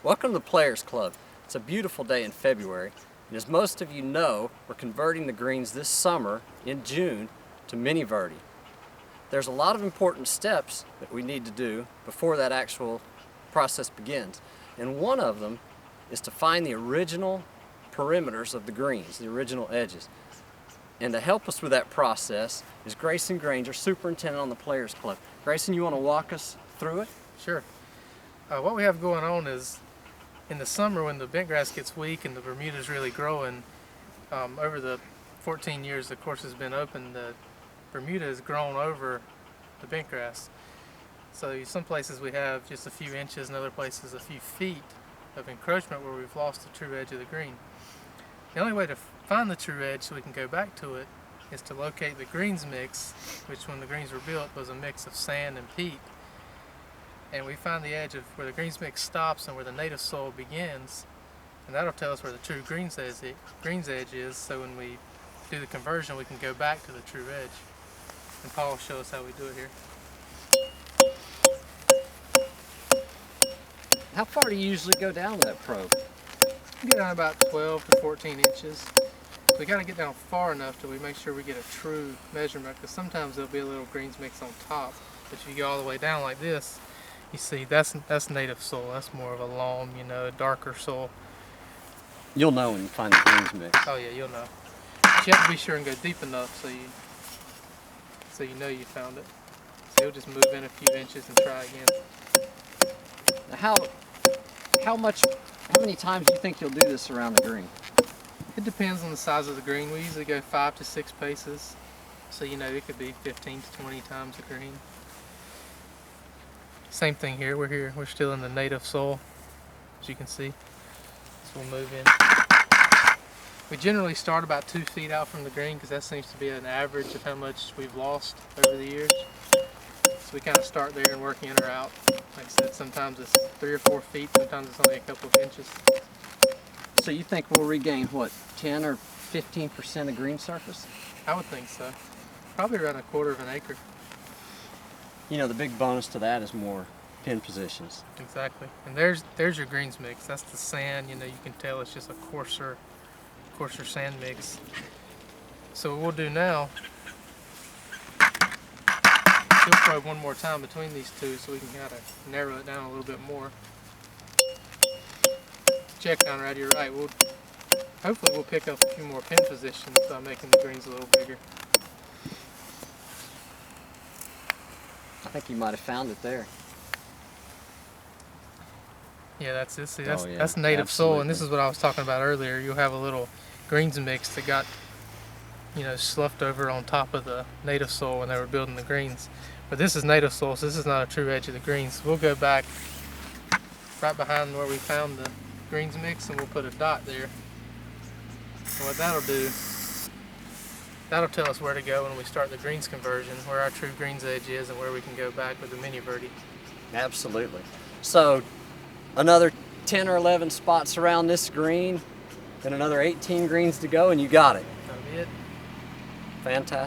Welcome to the Players Club. It's a beautiful day in February, and as most of you know, we're converting the greens this summer in June to mini verde. There's a lot of important steps that we need to do before that actual process begins, and one of them is to find the original perimeters of the greens, the original edges. And to help us with that process is Grayson Granger, Superintendent on the Players Club. Grayson, you want to walk us through it? Sure. What we have going on is in the summer when the bentgrass gets weak and the Bermuda's really growing, over the 14 years the course has been open, the Bermuda has grown over the bentgrass. So some places we have just a few inches and other places a few feet of encroachment where we've lost the true edge of the green. The only way to find the true edge so we can go back to it is to locate the greens mix, which when the greens were built was a mix of sand and peat. And we find the edge of where the greens mix stops and where the native soil begins, and that'll tell us where the true greens edge is, so when we do the conversion we can go back to the true edge. And Paul will show us how we do it here. How far do you usually go down with that probe? We get down about 12 to 14 inches. We got to get down far enough till we make sure we get a true measurement, because sometimes there'll be a little greens mix on top, but if you go all the way down like this, you see that's native soil. That's more of a loam, darker soil. You'll know when you find the greens mix. Oh yeah, you'll know. But you have to be sure and go deep enough so you know you found it. So you'll just move in a few inches and try again. Now how many times do you think you'll do this around the green? It depends on the size of the green. We usually go 5 to 6 paces. So it could be 15 to 20 times the green. Same thing here. We're still in the native soil, as you can see. So we'll move in. We generally start about 2 feet out from the green because that seems to be an average of how much we've lost over the years. So we kind of start there and work in or out. Like I said, sometimes it's 3 or 4 feet, sometimes it's only a couple of inches. So you think we'll regain, what, 10 or 15% of green surface? I would think so. Probably around 1/4 of an acre. The big bonus to that is more pin positions. Exactly. And there's your greens mix. That's the sand. You can tell it's just a coarser sand mix. So what we'll do now, we'll probe one more time between these two so we can kind of narrow it down a little bit more. Check, Conrad, you're right. Hopefully we'll pick up a few more pin positions by making the greens a little bigger. I think you might have found it there. Yeah, that's it. See, Oh, yeah, that's native soil, and this absolutely. is what I was talking about earlier. You'll have a little greens mix that got, sloughed over on top of the native soil when they were building the greens. But this is native soil, so this is not a true edge of the greens. We'll go back right behind where we found the greens mix, and we'll put a dot there. And what that'll do, that'll tell us where to go when we start the greens conversion, where our true greens edge is, and where we can go back with the mini verde. Absolutely. So another 10 or 11 spots around this green, then another 18 greens to go, and you got it. That'll be it. Fantastic.